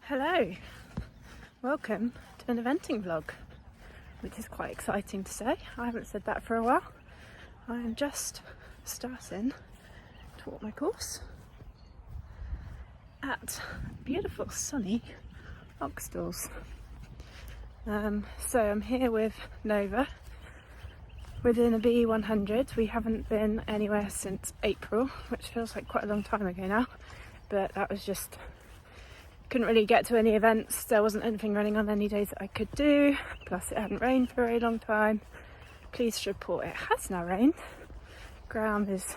Hello, welcome to an eventing vlog, which is quite exciting to say. I haven't said that for a while. I am just starting to walk my course at beautiful sunny Oxstalls. So I'm here with Nova within a BE100. We haven't been anywhere since April, which feels like quite a long time ago now, but that was just couldn't really get to any events. There wasn't anything running on any days that I could do, plus it hadn't rained for a very long time. Pleased to report it has now rained. Ground is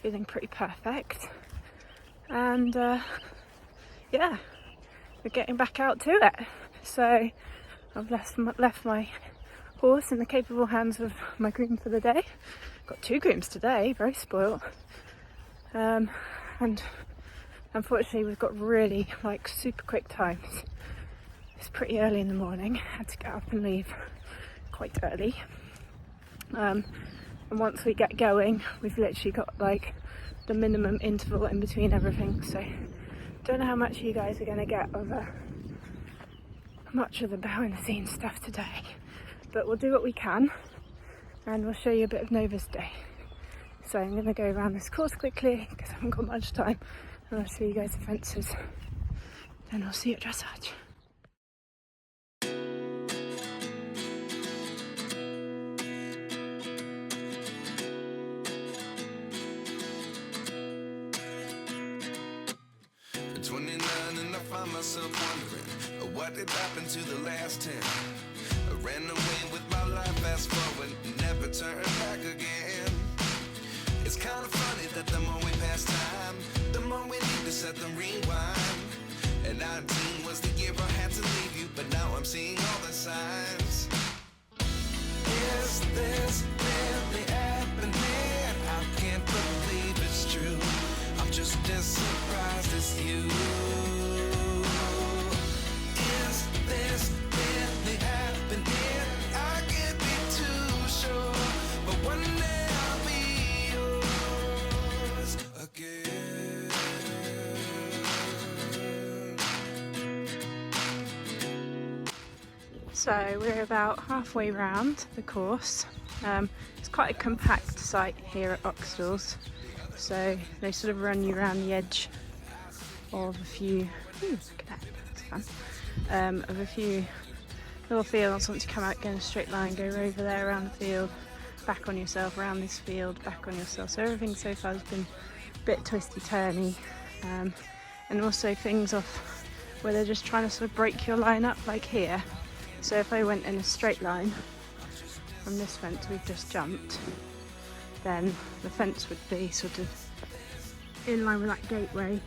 feeling pretty perfect, and yeah, we're getting back out to it. So I've left my horse in the capable hands of my groom for the day. Got two grooms today, very spoilt, and unfortunately we've got really super quick times. It's pretty early in the morning, had to get up and leave quite early, and once we get going we've literally got the minimum interval in between everything, so don't know how much you guys are going to get of much of the behind the scenes stuff today, but we'll do what we can and we'll show you a bit of Nova's day. So I'm going to go around this course quickly because I haven't got much time, and I'll show you guys the fences, then I'll see you at Dressage. At 29 and I find myself wondering what did happen to the last 10. I ran away with my life, fast forward, never turn back again. It's kind of funny that the more we pass time, the more we need to set them rewind. And 19 was the year I had to leave you, but now I'm seeing all the signs. Is this really happening? I can't believe it's true. I'm just as surprised as you. Is this really happening? I can't be too sure, but one day I'll be yours again. So we're about halfway round the course. It's quite a compact site here at Oxstalls, so they sort of run you around the edge of a few, look at that, that's fun, of a few little fields. Once you come out, go in a straight line, go over there around the field, back on yourself, around this field, back on yourself. So everything so far has been a bit twisty-turny, and also things off where they're just trying to sort of break your line up, like here. So if I went in a straight line from this fence we've just jumped, then the fence would be sort of in line with that gateway,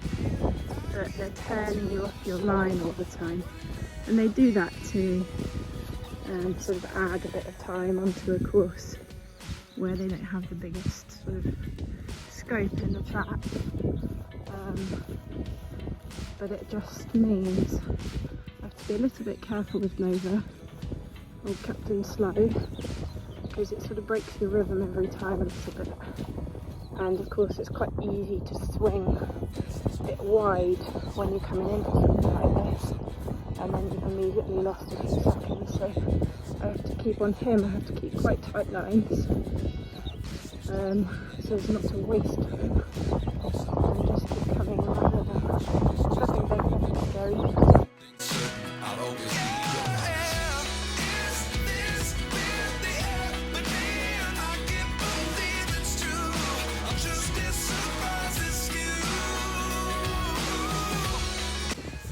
but they're turning you off your line all the time. And they do that to sort of add a bit of time onto a course where they don't have the biggest sort of scope in the track. But it just means I have to be a little bit careful with Nova, or Captain Slow, because it sort of breaks your rhythm every time a little bit. And of course it's quite easy to swing a bit wide when you're coming into something like this, and then you've immediately lost a few seconds. So I have to keep on him, I have to keep quite tight lines, so as not to waste time, and just keep coming rather than nothing big, nothing scary. I'll always be yours. Is this really happening? I can't believe it's true. I'm just as surprised as you.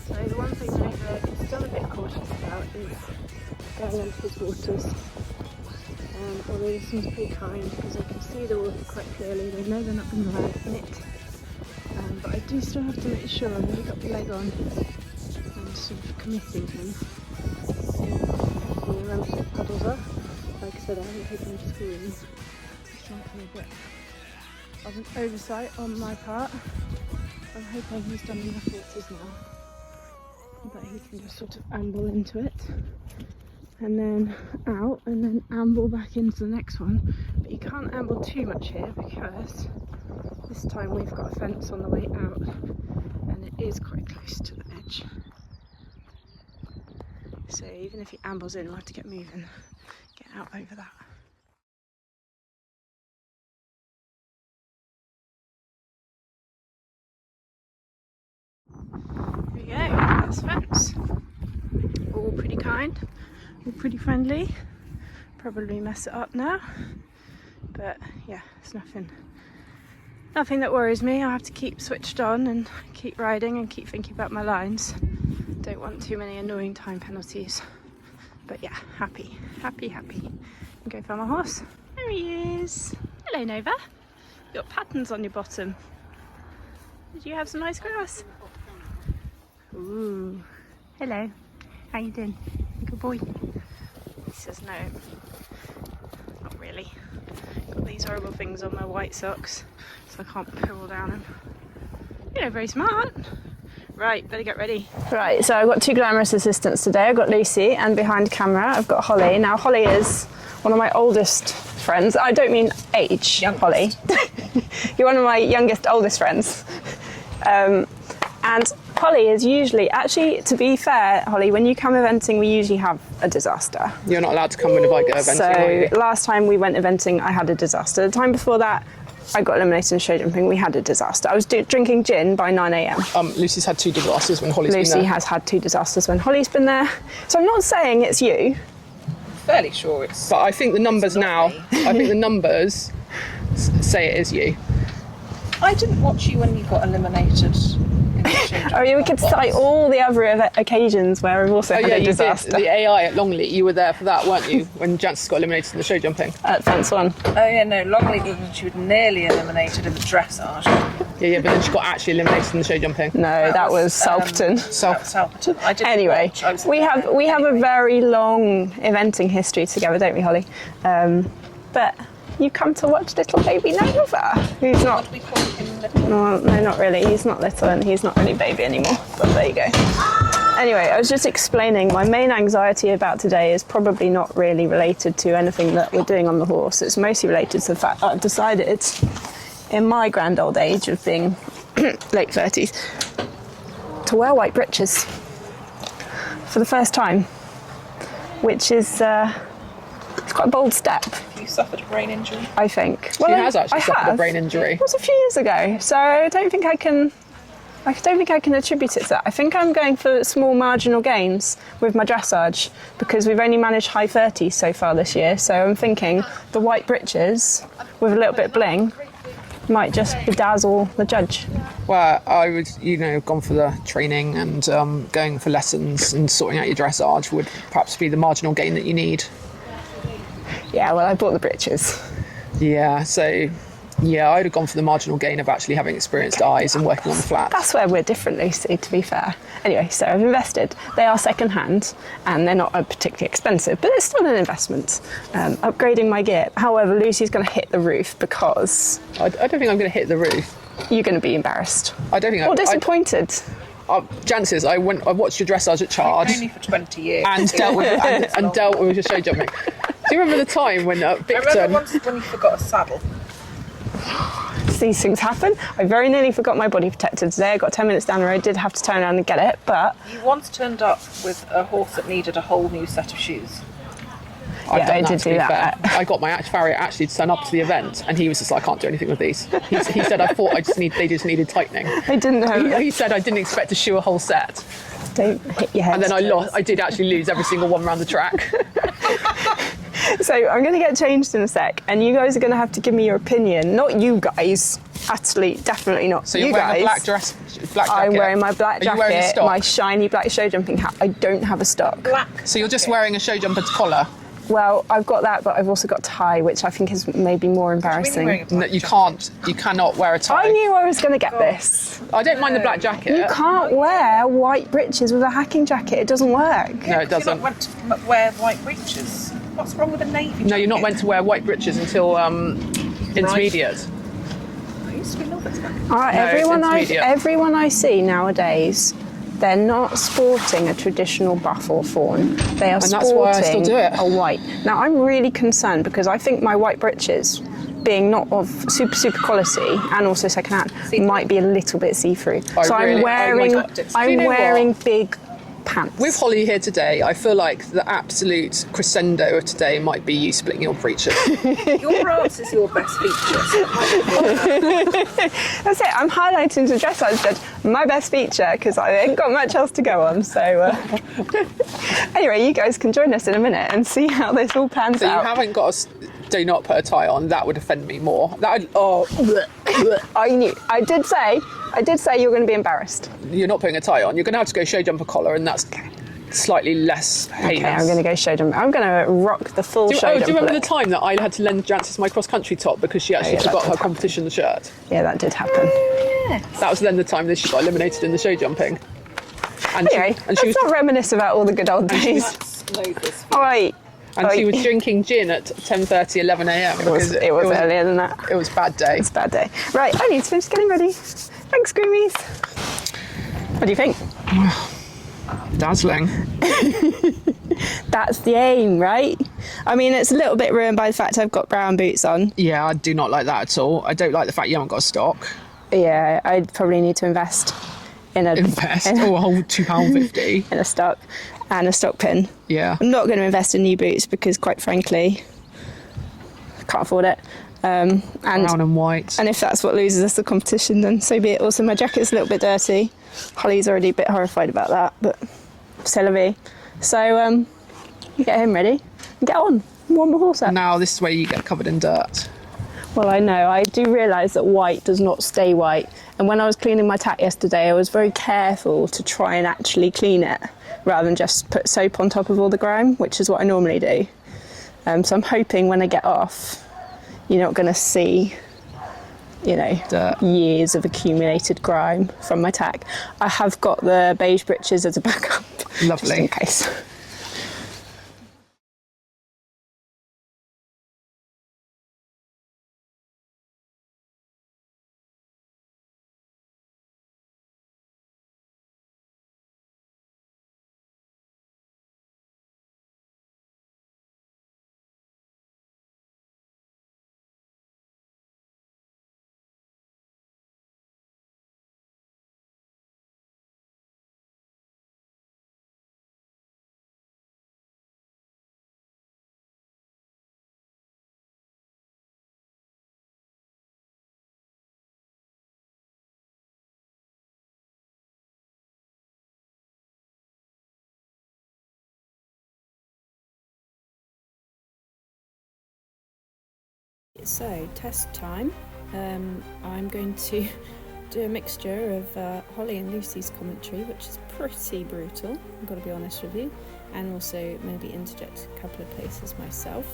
So the one thing Nova is still a bit cautious about is going into his waters. Although this one's pretty kind because I can see the water quite clearly. They know they're not going to land in it. But I do still have to make sure I've really got the leg on and sort of committing him. He runs with paddles off. Like I said, I haven't taken him to school. Just trying to be a bit of an oversight on my part. I'm hoping he's done enough waters now that he can just sort of amble into it and then out and then amble back into the next one. But you can't amble too much here because this time we've got a fence on the way out and it is quite close to the edge. Even if he ambles in, we'll have to get moving, get out over that. Here we go, that's fence. All pretty kind, all pretty friendly. Probably mess it up now, but yeah, it's nothing that worries me. I have to keep switched on and keep riding and keep thinking about my lines. Don't want too many annoying time penalties. But yeah, happy. I'm going for my horse. There he is. Hello, Nova. You've got patterns on your bottom. Did you have some nice grass? Ooh. Hello. How you doing? Good boy. He says no. Not really. Got these horrible things on my white socks, so I can't pull down them. You're very smart. Right, better get ready. Right, so I've got 2 glamorous assistants today. I've got Lucy, and behind camera I've got Holly. Now Holly is one of my oldest friends. I don't mean age, young Holly. You're one of my youngest, oldest friends. And Holly is usually, actually, to be fair, Holly, when you come eventing, we usually have a disaster. You're not allowed to come whenever I go eventing. So last time we went eventing, I had a disaster. The time before that, I got eliminated in show jumping. We had a disaster. I was drinking gin by 9 a.m. Lucy's had 2 disasters when Holly's been there. Lucy has had 2 disasters when Holly's been there. So I'm not saying it's you. Fairly sure it's. But I think the numbers now. I think the numbers say it is you. I didn't watch you when you got eliminated. Oh yeah, we could cite all the other occasions where we've also had a disaster. The AI at Longley, you were there for that, weren't you? When Jancis got eliminated in the show jumping. At fence 1. Oh yeah, no, Longley didn't. She was nearly eliminated in the dressage. Yeah, but then she got actually eliminated in the show jumping. No, that was Salperton. Salperton. I didn't anyway, watch. we have a very long eventing history together, don't we, Holly? But you come to watch little baby Nova, who's not. We call him little. No, not really. He's not little and he's not really baby anymore. But there you go. Anyway, I was just explaining my main anxiety about today is probably not really related to anything that we're doing on the horse. It's mostly related to the fact that I've decided, in my grand old age of being late 30s, to wear white breeches for the first time, which is it's quite a bold step. You suffered a brain injury? I think. Well, she has actually suffered a brain injury. It was a few years ago, so I don't think I can attribute it to that. I think I'm going for small marginal gains with my dressage because we've only managed high 30s so far this year. So I'm thinking the white breeches with a little bit of bling might just bedazzle the judge. Well, I would, gone for the training and going for lessons and sorting out your dressage would perhaps be the marginal gain that you need. Yeah, well, I bought the breeches. Yeah, so yeah, I'd have gone for the marginal gain of actually having experienced eyes and working on the flat. That's where we're different, Lucy, to be fair. Anyway, so I've invested. They are second hand and they're not particularly expensive, but it's still an investment. Upgrading my gear. However, Lucy's going to hit the roof because... I don't think I'm going to hit the roof. You're going to be embarrassed. I don't think or disappointed. Jancis, I watched your dressage at Charge. Only for 20 years. And dealt with your show jumping. Do you remember the time when Victor... I remember once when you forgot a saddle. These things happen. I very nearly forgot my body protector today. I got 10 minutes down the road, did have to turn around and get it, but... You once turned up with a horse that needed a whole new set of shoes. I did do that. I got my farrier actually to turn up to the event, and he was just like, I can't do anything with these. He said, they just needed tightening. I didn't know. He said, I didn't expect to shoe a whole set. Don't hit your head. And then I did actually lose every single one around the track. So I'm going to get changed in a sec, and you guys are going to have to give me your opinion. Not you guys, utterly, definitely not. So you're wearing a black jacket? I'm wearing my black jacket, Are you wearing a stock? My shiny black show jumping hat. I don't have a stock. Black. So you're just wearing a show jumper's collar? Well, I've got that, but I've also got tie, which I think is maybe more embarrassing. No, you cannot wear a tie. I knew I was going to get this. I don't mind the black jacket. You can't wear white breeches with a hacking jacket. It doesn't work. No, it doesn't. You're not meant to wear white breeches. What's wrong with a navy jacket? No, you're not meant to wear white breeches until intermediate. I used to be novice. All right, No, everyone I see nowadays, they're not sporting a traditional buff or fawn. They are that's why I still sporting do it. a white. Now, I'm really concerned because I think my white breeches, being not of super quality and also second hand, might be a little bit see-through. So I'm wearing big pants. With Holly here today, I feel like the absolute crescendo of today might be you splitting your breeches. Your arms is your best feature. That's it. I'm highlighting the dressage judge my best feature because I ain't got much else to go on. So anyway, you guys can join us in a minute and see how this all pans So out. you haven't got a... Do not put a tie on. That would offend me more. I did say you're going to be embarrassed. You're not putting a tie on. You're going to have to go show jumper collar, and that's slightly less heinous. Okay, I'm going to go show jumper. I'm going to rock the full show jumper. Do you remember look. the time that I had to lend Jancis my cross-country top because she actually forgot her competition shirt? Yeah, that did happen. That was then the time that she got eliminated in the show jumping. And Anyway, let's not reminisce about all the good old days. All right. And she was drinking gin at 10:30, 11 a.m. It was earlier than that. It was a bad day. It's a bad day. Right, I need to finish getting ready. Thanks, Screamies. What do you think? Dazzling. That's the aim, right? I mean, it's a little bit ruined by the fact I've got brown boots on. Yeah, I do not like that at all. I don't like the fact you haven't got a stock. Yeah, I'd probably need to invest in a whole £2.50 in a stock and a stock pin. Yeah. I'm not going to invest in new boots because, quite frankly, I can't afford it. Brown and white. And if that's what loses us the competition, then so be it. Also, my jacket's a little bit dirty. Holly's already a bit horrified about that, but c'est la vie. So, get him ready and get on. Warm the horse up. Now this is where you get covered in dirt. Well, I know. I do realise that white does not stay white. And when I was cleaning my tack yesterday, I was very careful to try and actually clean it rather than just put soap on top of all the grime, which is what I normally do. So I'm hoping when I get off, you're not going to see, Dirt. years of accumulated grime from my tack. I have got the beige breeches as a backup. Lovely. Just in case. So, test time. I'm going to do a mixture of Holly and Lucy's commentary, which is pretty brutal, I've got to be honest with you, and also maybe interject a couple of places myself.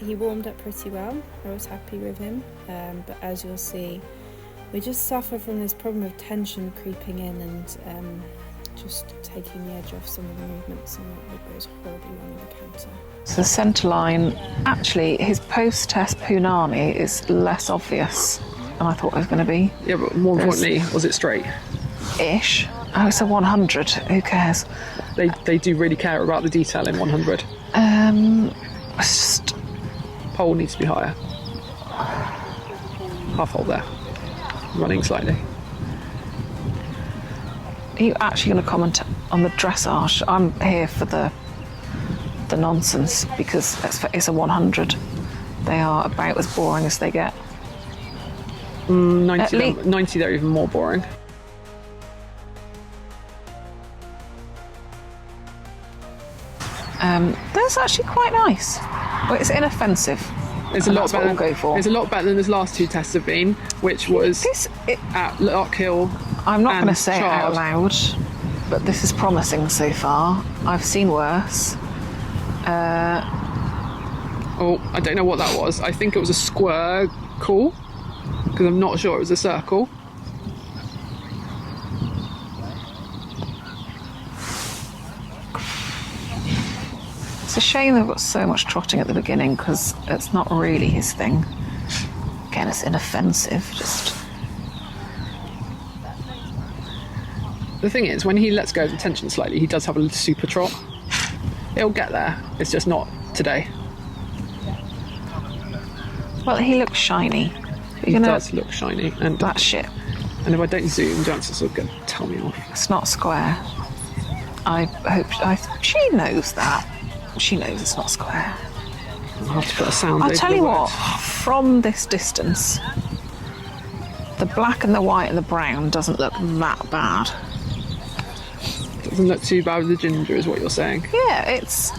He warmed up pretty well, I was happy with him, but as you'll see, we just suffer from this problem of tension creeping in and just taking the edge off some of the movements, and it goes horribly wrong in the counter. So the centre line, actually, his post-test punani is less obvious than I thought it was going to be. Yeah, but more importantly, was it straight? Ish. Oh, it's a 100. Who cares? They do really care about the detail in 100. It's just... Pole needs to be higher. Half hole there. Running slightly. Are you actually going to comment on the dressage? I'm here for the nonsense because it's a 100. They are about as boring as they get. 90 they're even more boring. That's actually quite nice. Well, it's inoffensive. It's a lot better. We'll go for. It's a lot better than his last two tests have been, which was at Lockhill. I'm not going to say Chard. it out loud, but this is promising so far. I've seen worse. I don't know what that was. I think it was a square call, because I'm not sure it was a circle. It's a shame they've got so much trotting at the beginning because it's not really his thing. Again, it's inoffensive, just... The thing is, when he lets go of the tension slightly, he does have a little super trot. It'll get there. It's just not today. Well, he looks shiny. He does look shiny. And That shit. if I don't zoom, Jancis will tell me off. It's not square. I hope she knows that. She knows it's not square. I'll have to put a sound I'll over tell the you word. what, from this distance, the black and the white and the brown doesn't look that bad. Doesn't look too bad with the ginger, is what you're saying. Yeah, it's...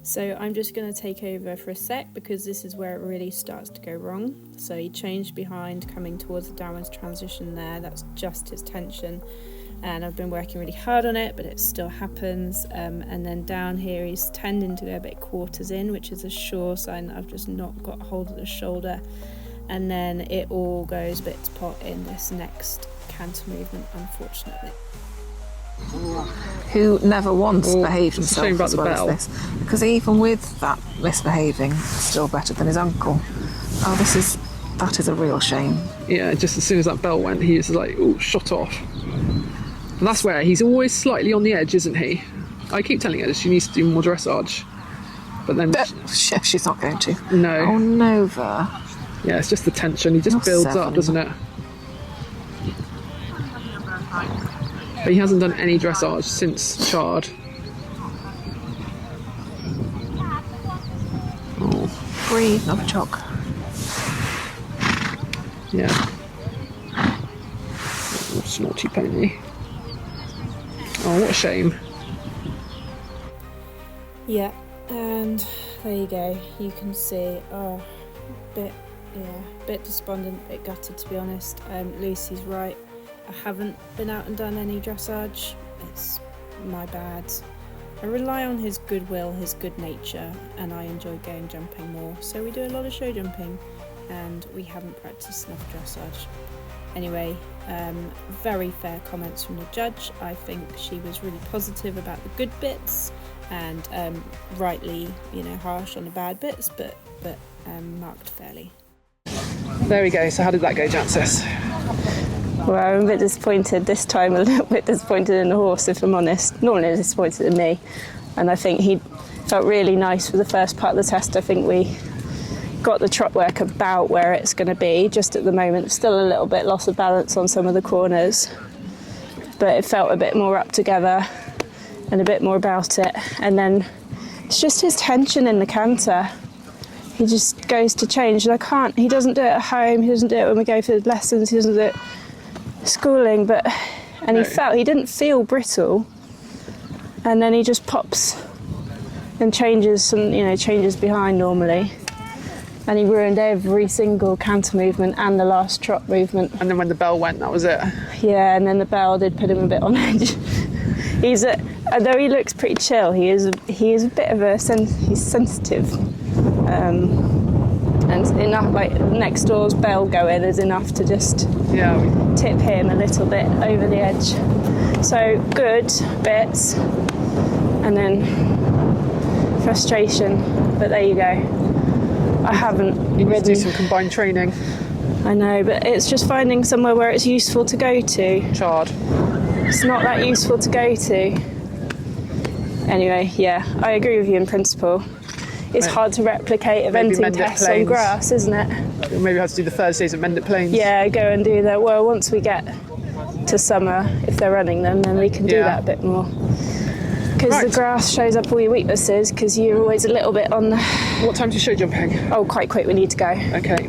So I'm just going to take over for a sec because this is where it really starts to go wrong. So he changed behind, coming towards the downwards transition there. That's just his tension. And I've been working really hard on it, but it still happens. And then down here, he's tending to go a bit quarters in, which is a sure sign that I've just not got hold of the shoulder. And then it all goes bit to pot in this next canter movement, unfortunately. Who never once behaved it's a shame himself about as the well bell. as this. Because even with that misbehaving, still better than his uncle. Oh, that is a real shame. Yeah, just as soon as that bell went, he was like, oh, shot off. And that's where he's always slightly on the edge, isn't he? I keep telling her she needs to do more dressage. But then, She's not going to. no. Oh, Nova. Yeah, it's just the tension. He just You're builds 7. up, doesn't it? But he hasn't done any dressage since Chard. Oh, Breathe, not a chock. yeah. Oh, snotty pony. Oh, what a shame. Yeah, and there you go. You can see, bit despondent, bit gutted to be honest. Lucy's right. I haven't been out and done any dressage. It's my bad. I rely on his goodwill, his good nature, and I enjoy going jumping more. So we do a lot of show jumping, and we haven't practiced enough dressage. Anyway, very fair comments from the judge. I think she was really positive about the good bits, and rightly, harsh on the bad bits, but marked fairly. There we go. So how did that go, Jancis? Well, I'm a bit disappointed this time, a little bit disappointed in the horse, if I'm honest. Normally disappointed in me. And I think he felt really nice for the first part of the test. I think we got the trot work about where it's going to be. Just at the moment, still a little bit loss of balance on some of the corners. But it felt a bit more up together and a bit more about it. And then it's just his tension in the canter. He just goes to change. And he doesn't do it at home, he doesn't do it when we go for lessons, he doesn't do it schooling, he didn't feel brittle, and then he just pops and changes behind normally, and he ruined every single canter movement and the last trot movement. And then when the bell went, that was it. Yeah, and then the bell did put him a bit on edge. Although he looks pretty chill, he is a bit of he's sensitive. And enough, like next door's bell going is enough to just tip him a little bit over the edge. So good bits, and then frustration. But there you go. I haven't You need to do ridden. some combined training. I know, but it's just finding somewhere where it's useful to go to. Chard. It's not that useful to go to. Anyway, yeah, I agree with you in principle. It's hard to replicate eventing tests on grass, isn't it? Maybe we have to do the Thursdays at Mendip Plains. Yeah, go and do that. Well, once we get to summer, if they're running them, then we can do that a bit more. Because the grass shows up all your weaknesses, because you're always a little bit on the... What time do you show jumping? Oh, quite quick, we need to go. Okay.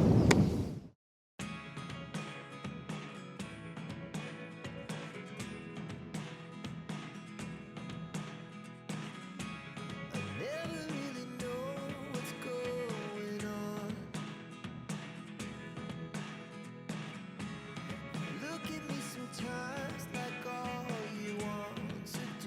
Look at me sometimes like all you want to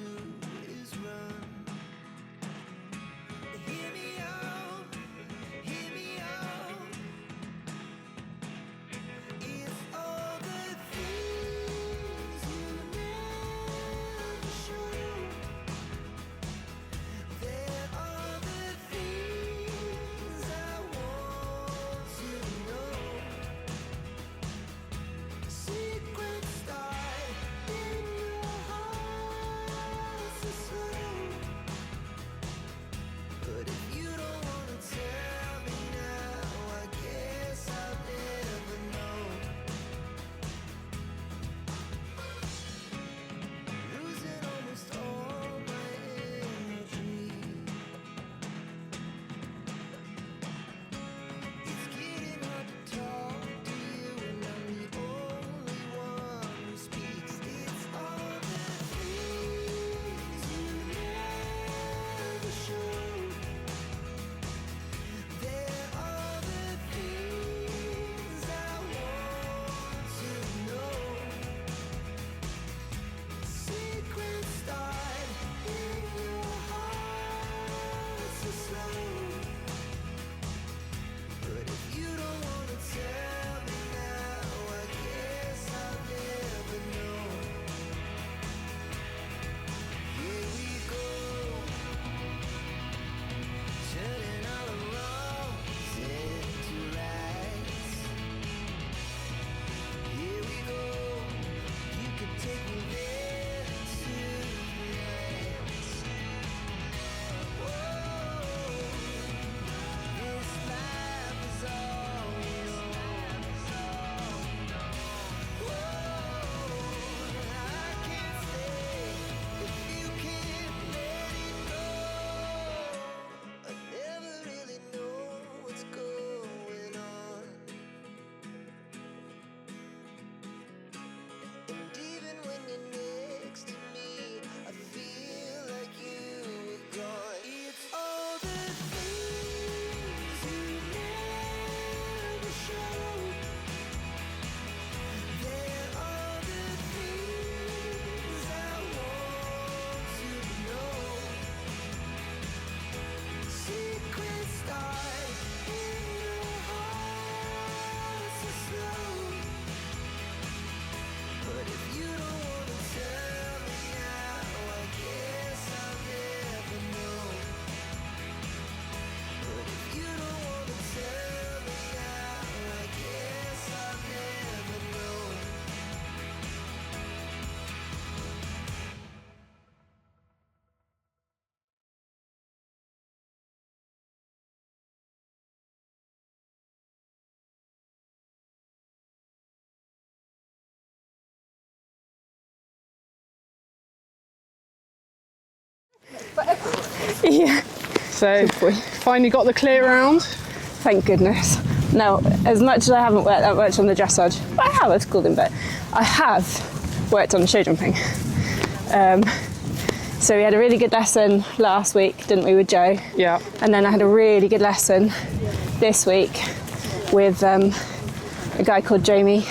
Yeah, So finally got the clear round. thank goodness. Now, as much as I haven't worked that much on the dressage, I have, it's called him, but I have worked on show jumping. So we had a really good lesson last week, didn't we, with Joe? Yeah. And then I had a really good lesson this week with a guy called Jamie,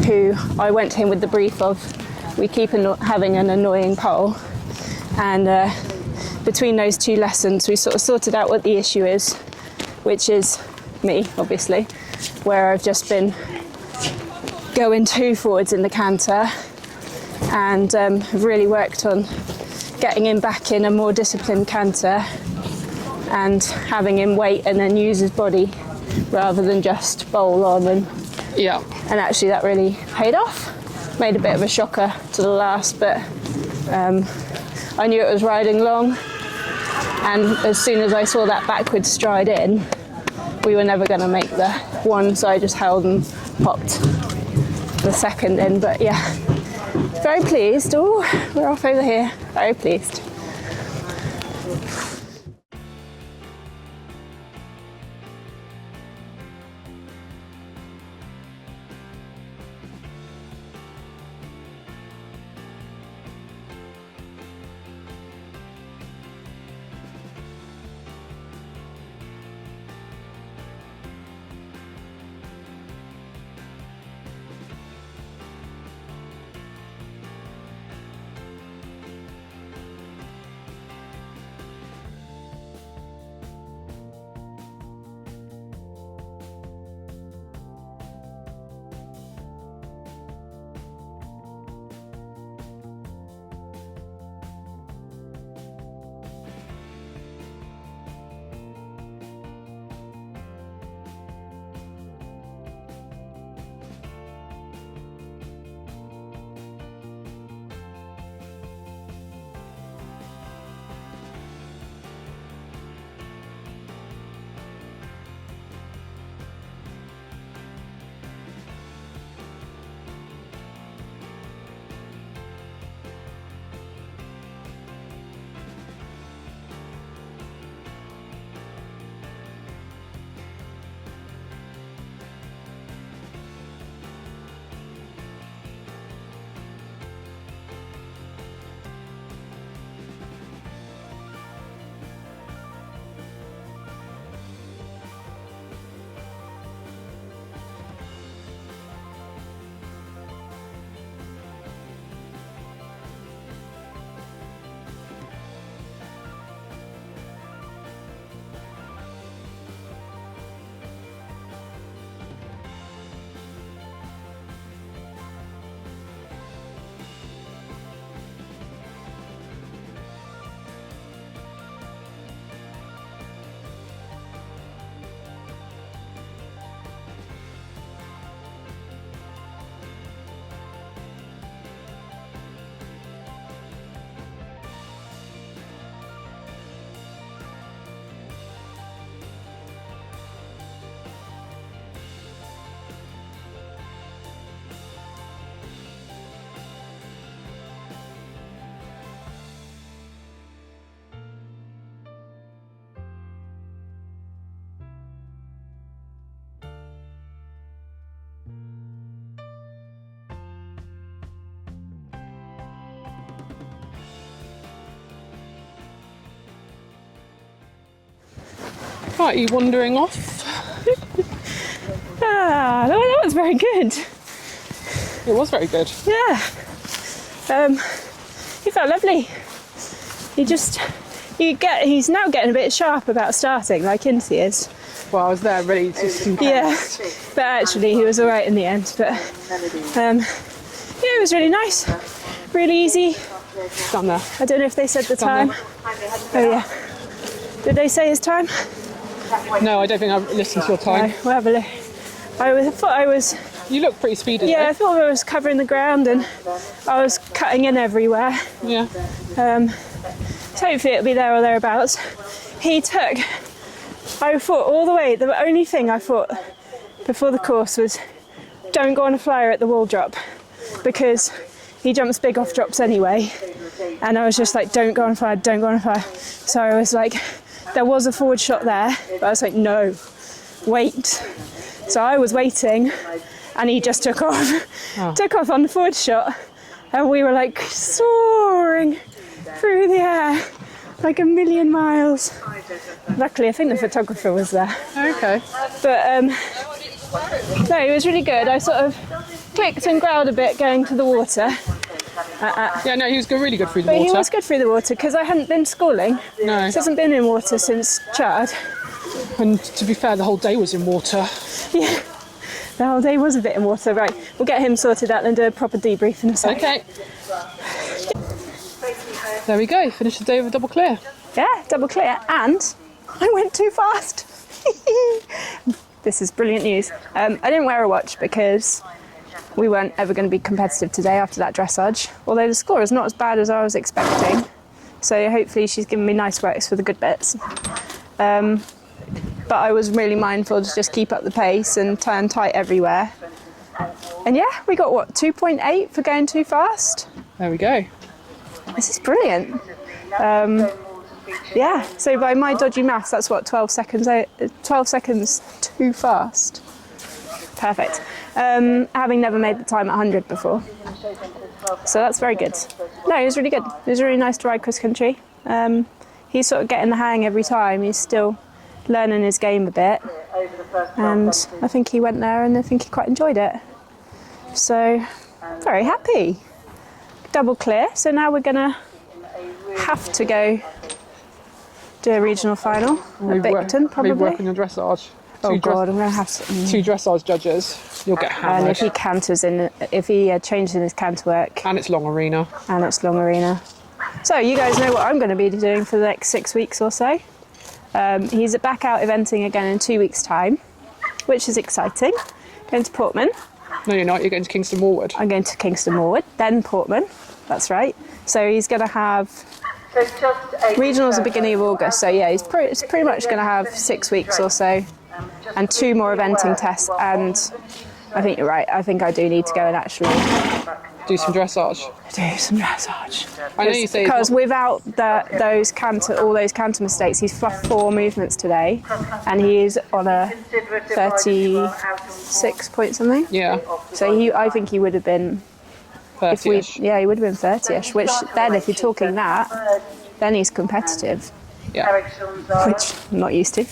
who I went to him with the brief of, we keep having an annoying pole. And between those two lessons, we sort of sorted out what the issue is, which is me, obviously, where I've just been going too forwards in the canter, and have really worked on getting him back in a more disciplined canter and having him wait and then use his body rather than just bowl on. And actually that really paid off. Made a bit of a shocker to the last, but I knew it was riding long, and as soon as I saw that backward stride in, we were never going to make the one, so I just held and popped the second in. But yeah, very pleased. Oh, we're off over here. Very pleased. Right, are you wandering off? That was very good. It was very good. Yeah. He felt lovely. He's now getting a bit sharp about starting, like Incy is. Well, I was there ready to Yeah, but actually he was all right in the end. But yeah, it was really nice, really easy. Down there. I don't know if they said the time. Oh yeah. Did they say his time? No, I don't think I've listened to your time. No, we'll have a look. I thought I was. You look pretty speedy. Yeah, I thought I was covering the ground and I was cutting in everywhere. Yeah. So hopefully it'll be there or thereabouts. I thought all the way, the only thing I thought before the course was don't go on a flyer at the wall drop, because he jumps big off drops anyway. And I was just like, don't go on fire, don't go on fire. So I was like, there was a forward shot there, but I was like, no, wait. So I was waiting, and he just took off, took off on the forward shot, and we were like soaring through the air, like a million miles. Luckily, I think the photographer was there. Okay. But no, it was really good. I sort of clicked and growled a bit going to the water. Yeah, no, he was really good through the But water. he was good through the water because I hadn't been schooling. No. He hasn't been in water since Chad. And to be fair, the whole day was in water. Yeah, the whole day was a bit in water. Right, we'll get him sorted out and do a proper debrief in a sec. Okay. There we go, finished the day with a double clear. Yeah, double clear, and I went too fast. This is brilliant news. I didn't wear a watch because we weren't ever going to be competitive today after that dressage, although the score is not as bad as I was expecting. So hopefully she's given me nice works for the good bits. But I was really mindful to just keep up the pace and turn tight everywhere. And yeah, we got what, 2.8 for going too fast? There we go. This is brilliant. Yeah, so by my dodgy maths, that's what, 12 seconds too fast. Perfect. Having never made the time at 100 before. So that's very good. No, it was really good. It was really nice to ride cross country. He's sort of getting the hang every time. He's still learning his game a bit. And I think he went there and I think he quite enjoyed it. So, very happy. Double clear. So now we're going to have to go do a regional final at Bicton, probably. Rework on your dressage. Oh God, I'm going to have to... Two dressage judges. You'll get hammered. And if he canters in, if he changes in his canter work. And it's long arena. And it's long arena. So you guys know what I'm going to be doing for the next 6 weeks or so. He's back out eventing again in 2 weeks' time, which is exciting. Going to Portman. No, you're not. You're going to Kingston Moorwood. I'm going to Kingston Moorwood, then Portman. That's right. So he's going to have regionals at the beginning of August. So yeah, he's pretty much going to have 6 weeks or so, and 2 more eventing tests. And I think you're right. I think I do need to go and actually do some dressage. Do some dressage. I know you say because without all those canter mistakes, he's fluffed 4 movements today, and he is on a 36 point something. Yeah. So I think he would have been 30-ish. he would have been 30ish. Which then, if you're talking that, then he's competitive. Yeah. Which I'm not used to.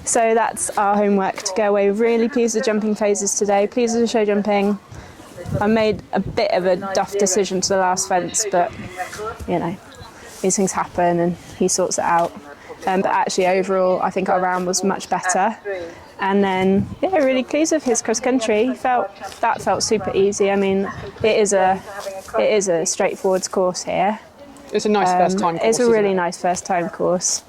So that's our homework to go away. Really pleased with the jumping phases today. Pleased with the show jumping. I made a bit of a duff decision to the last fence, but you know, these things happen and he sorts it out. But actually overall, I think our round was much better. And then, yeah, really pleased with his cross country. That felt super easy. I mean, it is a straightforward course here. It's a nice first time course. It's a really nice first time course.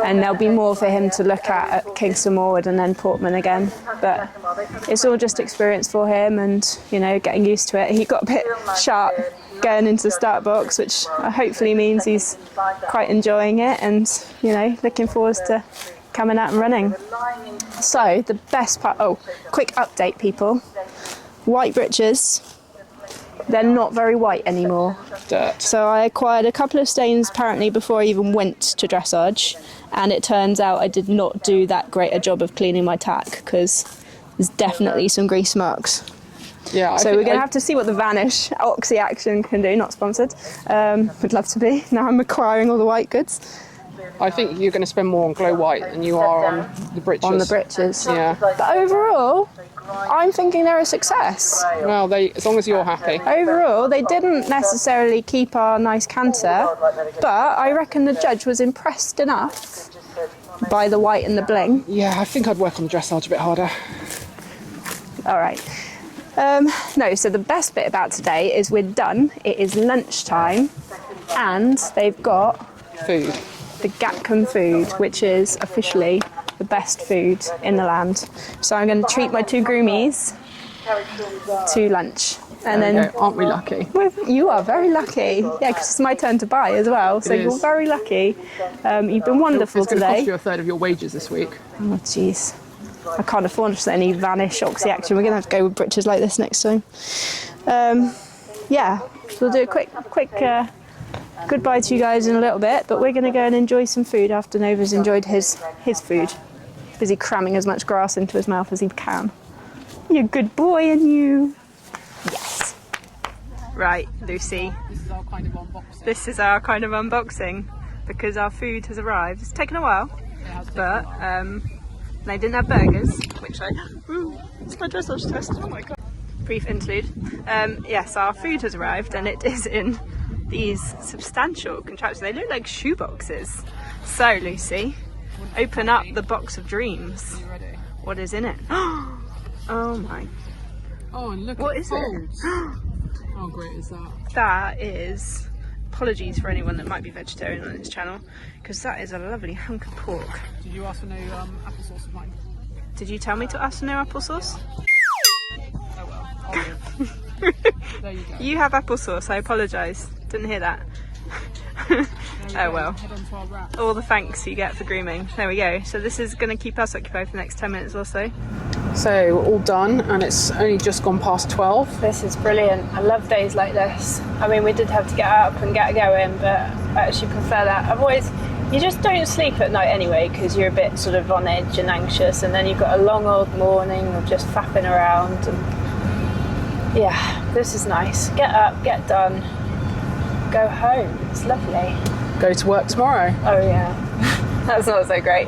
And there'll be more for him to look at Kingston Moorwood and then Portman again. But it's all just experience for him and, you know, getting used to it. He got a bit sharp going into the start box, which hopefully means he's quite enjoying it and, you know, looking forward to coming out and running. So the best part, quick update people. White breeches. They're not very white anymore. Dirt. So I acquired a couple of stains apparently before I even went to dressage, and it turns out I did not do that great a job of cleaning my tack because there's definitely some grease marks. Yeah. So we're going to have to see what the Vanish Oxy Action can do. Not sponsored. Would love to be. Now I'm acquiring all the white goods. I think you're going to spend more on glow white than you are on the breeches. On the breeches. Yeah. But overall, I'm thinking they're a success. Well, as long as you're happy. Overall, they didn't necessarily keep our nice canter, but I reckon the judge was impressed enough by the white and the bling. Yeah, I think I'd work on the dressage a bit harder. All right. No, so the best bit about today is we're done. It is lunchtime, and they've got Food. the Gatcombe food, which is officially the best food in the land. So I'm going to treat my 2 groomies to lunch. And then, aren't we lucky? You are very lucky. Yeah, because it's my turn to buy as well. So you're very lucky. You've been wonderful it's going to today. cost you a third of your wages this week. Oh, jeez. I can't afford any Vanish Oxy Action. We're going to have to go with breeches like this next time. Yeah, So we'll do a quick goodbye to you guys in a little bit, but we're going to go and enjoy some food after Nova's enjoyed his food. Busy cramming as much grass into his mouth as he can. You're a good boy, and you. Yes. Right, Lucy. This is our kind of unboxing. This is our kind of unboxing because our food has arrived. It's taken a while, but they didn't have burgers, which it's my dressage test. Oh my god. Brief interlude. Yes, our food has arrived, and it is in these substantial contraptions. They look like shoe boxes. So, Lucy, open up the box of dreams. Are you ready? What is in it? Oh my. Oh, and look What at is folds. it? How great is that? That is, apologies for anyone that might be vegetarian on this channel, because that is a lovely hunk of pork. Did you ask for no applesauce of mine? Did you tell me to ask for no applesauce? Oh well, I'll live. There you go. You have applesauce, I apologise. Didn't hear that. Oh well. Head on to our wrap. All the thanks you get for grooming. There we go. So this is going to keep us occupied for the next 10 minutes or so. So we're all done, and it's only just gone past 12. This is brilliant. I love days like this. I mean, we did have to get up and get going, but I actually prefer that. You just don't sleep at night anyway, because you're a bit sort of on edge and anxious, and then you've got a long old morning of just faffing around. And yeah, this is nice. Get up, get done, go home. It's lovely. Go to work tomorrow. Oh yeah, that's not so great.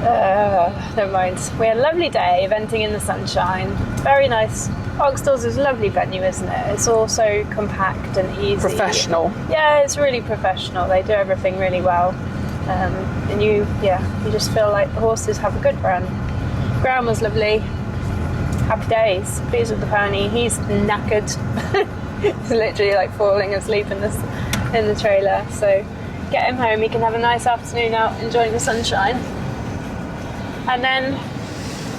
Never mind. We had a lovely day eventing in the sunshine. Very nice. Oxstalls is a lovely venue, isn't it? It's all so compact and easy. Professional. Yeah, it's really professional. They do everything really well. And you just feel like the horses have a good run. Ground was lovely. Happy days. Pleased with the pony. He's knackered. He's literally like falling asleep in the trailer. So get him home. He can have a nice afternoon out enjoying the sunshine. And then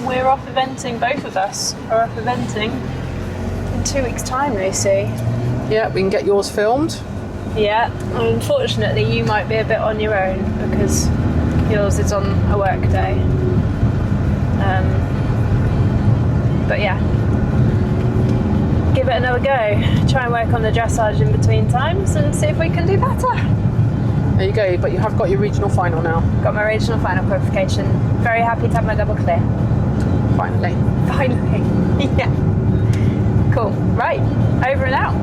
we're off eventing, both of us are off eventing in 2 weeks' time, Lucy. Yeah, we can get yours filmed. Yeah, unfortunately you might be a bit on your own because yours is on a work day. But yeah, give it another go. Try and work on the dressage in between times and see if we can do better. There you go, but you have got your regional final now. Got my regional final qualification. Very happy to have my double clear. Finally. Finally. Yeah. Cool. Right. Over and out.